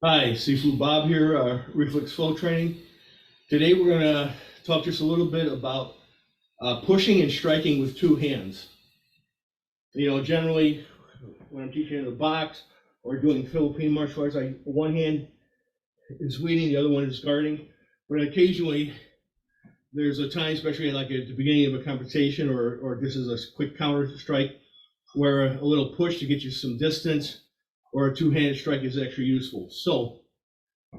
Hi, Seafood Bob here, Reflex Flow Training. Today we're going to talk just a little bit about pushing and striking with two hands. You know, generally when I'm teaching in the box or doing Philippine martial arts, one hand is leading, the other one is guarding. But occasionally there's a time, especially like at the beginning of a conversation or this is a quick counter strike, where a little push to get you some distance or a two-handed strike is actually useful. So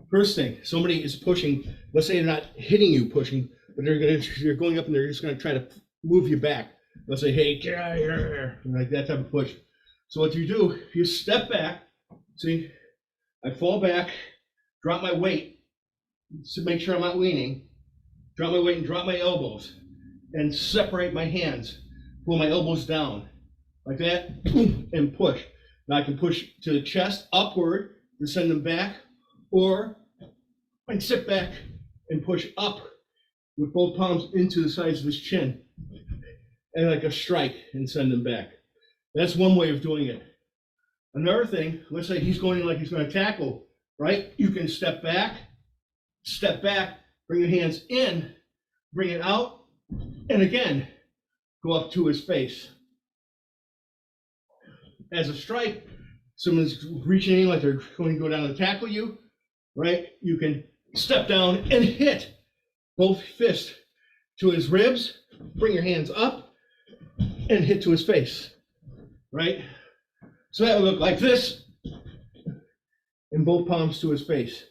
first thing, somebody is pushing, let's say they're not hitting you pushing, but you're going up and they're just going to try to move you back. Let's say, hey, get out of here, like that type of push. So what you do, you step back, see, I fall back, drop my weight to make sure I'm not leaning, drop my weight and drop my elbows and separate my hands, pull my elbows down like that and push. Now I can push to the chest upward and send them back, or I can sit back and push up with both palms into the sides of his chin and like a strike and send them back. That's one way of doing it. Another thing, let's say he's going like he's going to tackle, right? You can step back, bring your hands in, bring it out, and again, go up to his face. As a strike, someone's reaching in like they're going to go down and tackle you, right? You can step down and hit both fists to his ribs, bring your hands up, and hit to his face, right? So that would look like this, and both palms to his face.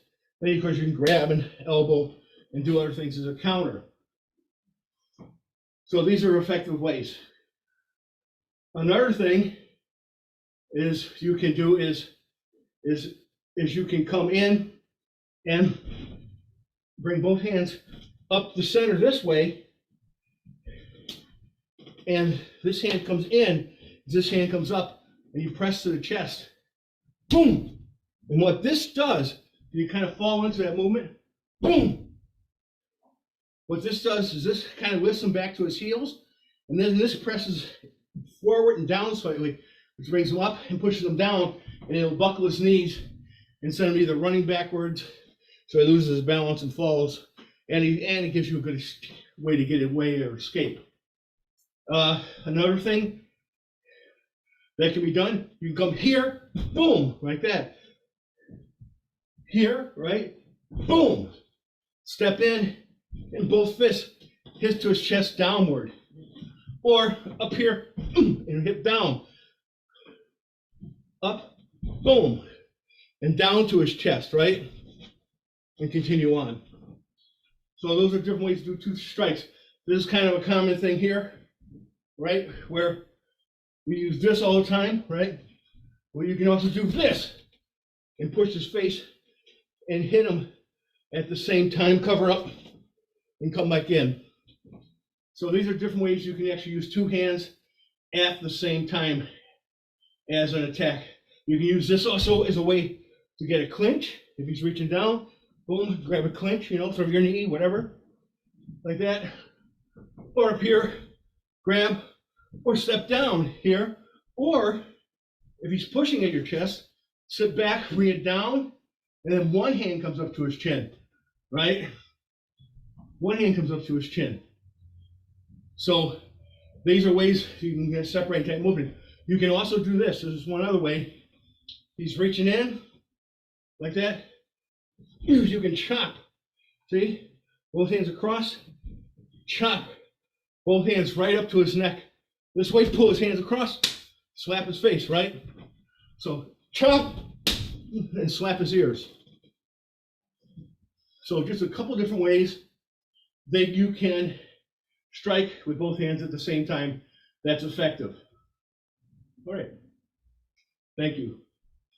Then of course you can grab an elbow and do other things as a counter. So these are effective ways. Another thing is you can do is you can come in and bring both hands up the center this way, and this hand comes in, this hand comes up, and you press to the chest. Boom! And what this does, you kind of fall into that movement. Boom! What this does is this kind of lifts him back to his heels, and then this presses forward and down slightly, which brings him up and pushes him down, and it'll buckle his knees and send him either running backwards, so he loses his balance and falls, and it gives you a good way to get away or escape. Another thing that can be done, you can come here, boom, like that. Here, right, boom. Step in, and both fists hit to his chest downward. Or up here, and hip down. Up, boom, and down to his chest, right? And continue on. So those are different ways to do two strikes. This is kind of a common thing here, right? Where we use this all the time, right? Well, you can also do this and push his face and hit him at the same time, cover up and come back in. So these are different ways you can actually use two hands at the same time as an attack. You can use this also as a way to get a clinch. If he's reaching down, boom, grab a clinch, you know, throw your knee, whatever, like that. Or up here, grab or step down here. Or if he's pushing at your chest, sit back, bring it down, and then one hand comes up to his chin, right? One hand comes up to his chin. So these are ways you can separate that movement. You can also do this. This is one other way. He's reaching in like that. You can chop. See? Both hands across. Chop. Both hands right up to his neck. This way, pull his hands across. Slap his face, right? So chop and slap his ears. So just a couple different ways that you can strike with both hands at the same time that's effective. All right. Thank you.